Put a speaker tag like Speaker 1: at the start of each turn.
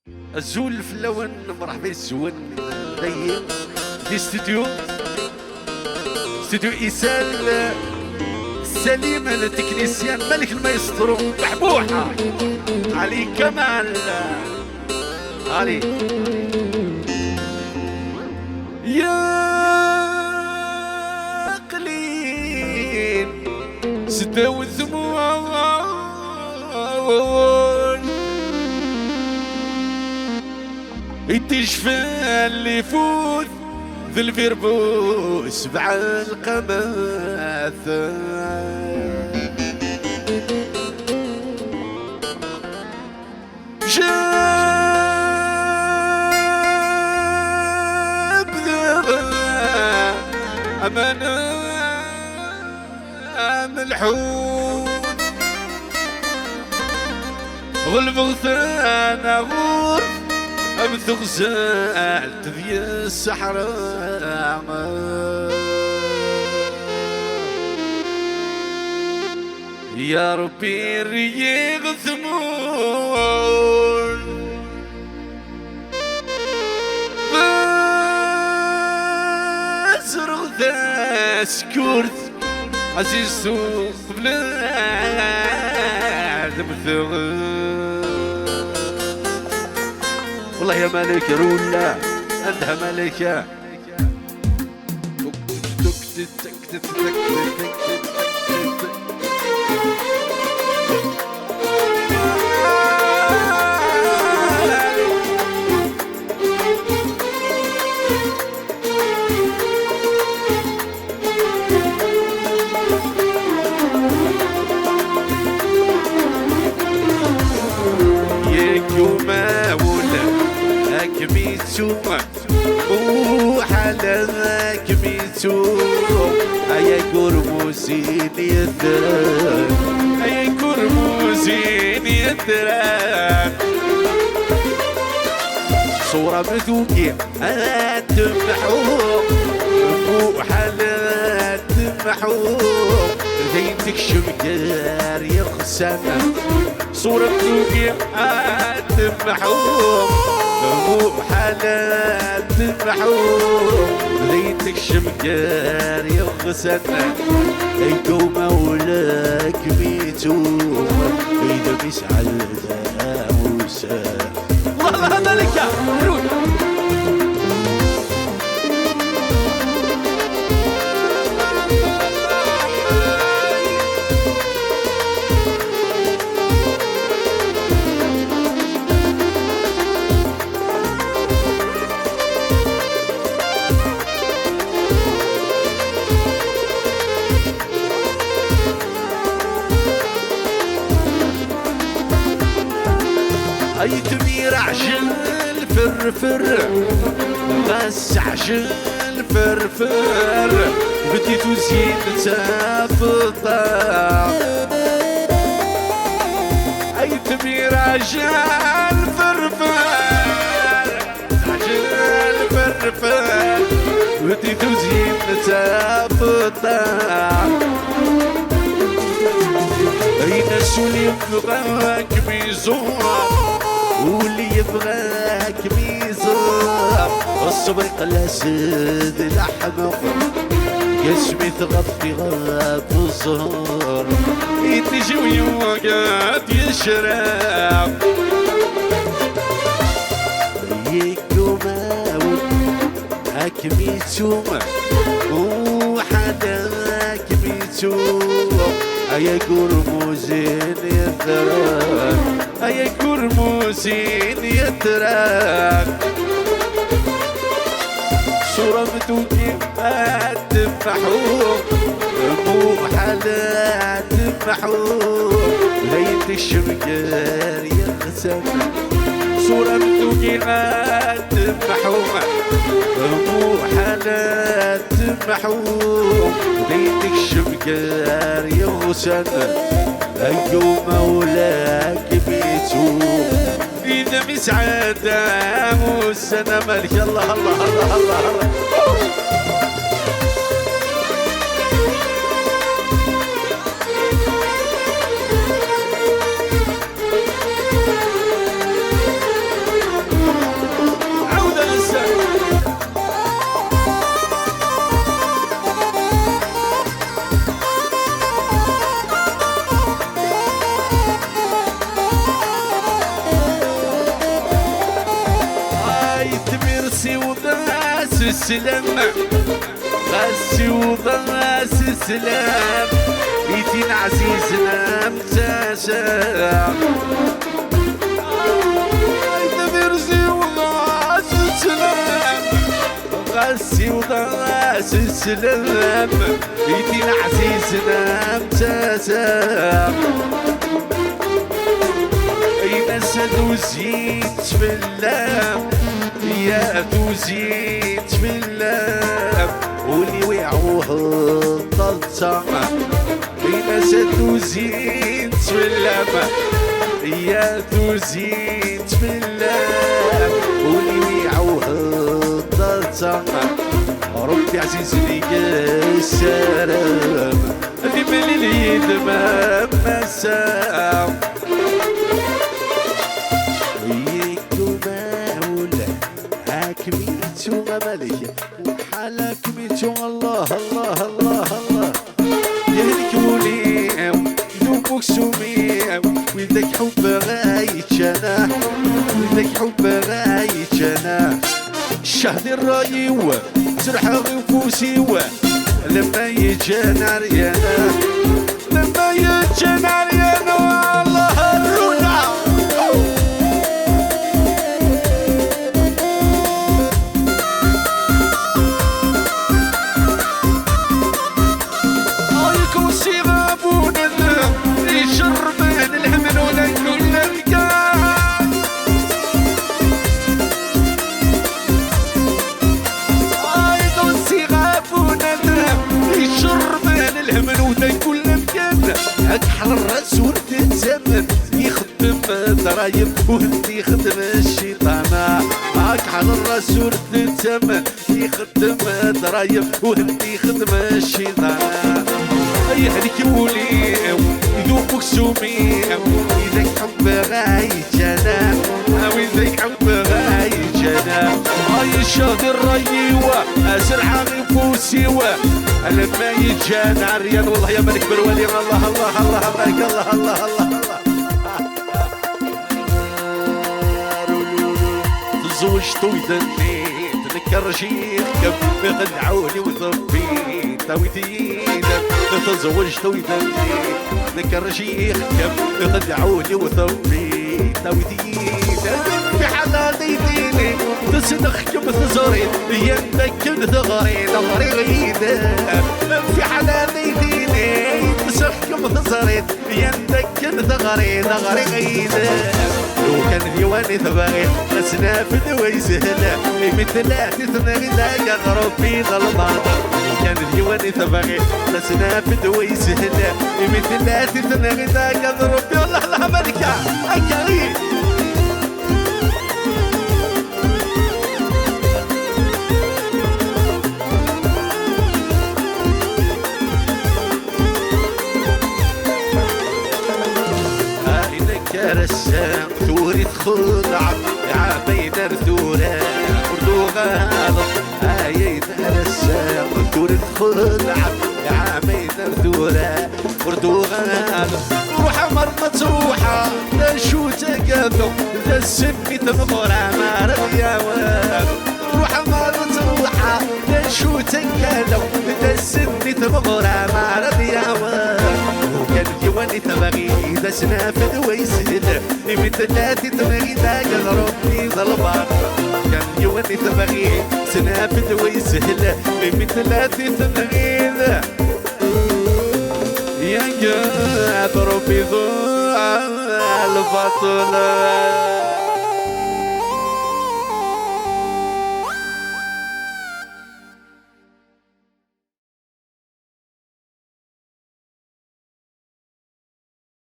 Speaker 1: الزول الفلاون مرحبا الزوان دايم دي استوديو إيسان سليم التكنيسيان ملك المايسترو بحبوحة علي كمال علي يا قليل سداو الدموع يدي الشفال اللي يفوت ذي الفيربوس بعد القماثة جاب ذا أمانة ملحون غلب غثانا غور أمثق زالت ذي الصحراء يا ربي ريق ثمون بزرغ ذا سكورت عزيز سوق بلاد مثغر والله يا ملك رولا عندها ملكة كميتو وحلاك كميتو ايا قرموزين يدرك ايا قرموزين يدرك صورة بذوقي تمحوق وحالات تمحوق زينتك شمكار يخسنا صورة بذوقي تمحوق وحالات محوم ليتك شمكار يغسلنا ايكو مولاك ميتو اذا بيسعى الداوسة والله هذا لك يا روح اي تمير عجل فرفر بس عجل فرفر بديت وزين تفطر اي تمير عجل فرفر عجل فرفر بديت وزين تفطر اي ناس اللي يبغاك بيزور واللي يبغاك ميزار الصبر قلاسد الأحمق جسمي تغطي غاب الزهر يتجي ويوقات يشرب يكو ماو هاك ميتو وحداك ميتو ايا قرموزين يثران ايا قرموزين يثران صورة مدوكي تمحوق مو حالات تمحوق ليت الشمكار يغسل صورة مدوكي تمحوق مو حالات تمحوق ليت الشمكار يغسل ايو مولاك بيتو إذا مسعادة والسنة ملك الله الله الله الله الله السلام غاسي وضاس السلام بيتين عزيزنا امتسام تبرزي وضاس السلام غاسي وضاس السلام بيتين عزيزنا امتسام نسد وزيت في اللام يا توزيت في اللام واللي ويعوه الضلطة نسد وزيت في اللام يا توزيت في اللام واللي ويعوه الضلطة ربي عزيز لي السلام اللي ملي اليد ما مسام حكميتو ملك وحلكميتو الله الله الله الله يهلك وليم يذوبك سميم ويدك حب غايتنا ويدك حب غايتنا الشهد الرايو سرح غفوسيو لما يجانا ريانا لما يجانا ريانا الله الرونا اكحل الراس ورد الزمن يخدم ضرايب وهدي يخدم الشيطان اكحل الراس ورد الزمن يخدم ضرايب وهدي يخدم الشيطان يهلك وليم يذوبك سميم اذا حب غايتنا واذا حب غايتنا الشهد الريوة ازرع غفوسيوة لما يجانا رياض والله يا ملك برولي الله الله الله ملك الله الله الله تزوجت ويدنيت نكر شيخك بغلعوني وضبيت ويدينك تزوجت ويدنيت نكر شيخك بغلعوني وضبيت ويدينك في حلال يديني تسنخك بثزرين يندك ثغرين ظهري غيدة في حلال يديني تسنخك بثزرين يندك ثغرين ظهري غيدة لو كان ديواني ثباغي نسنا في دوي سهلة مثل لا تثنغي لا يغرب في ظلمات كان ديواني ثباغي نسنا في دوي سهلة مثل لا تثنغي لا يغرب في الله الله ملكة أكاري رسام ثوري تخضع يا بين ثورة وردوغا هاي رسام ثوري تخضع يا بين ثورة وردوغا روح مرمت روحة شو تقابلوا ذا السمي تمغرى ما رضيا روح مرمت روحة شو تقابلوا ذا السمي تمغرى ما رضيا كان ديواني تبغي إذا سنافذ ويسهل مثل لا تتبغي ذاك ربي ظلمات كان ديواني تبغي سنافذ ويسهل مثل لا تتبغي ذا يا جاب ربي ذو البطل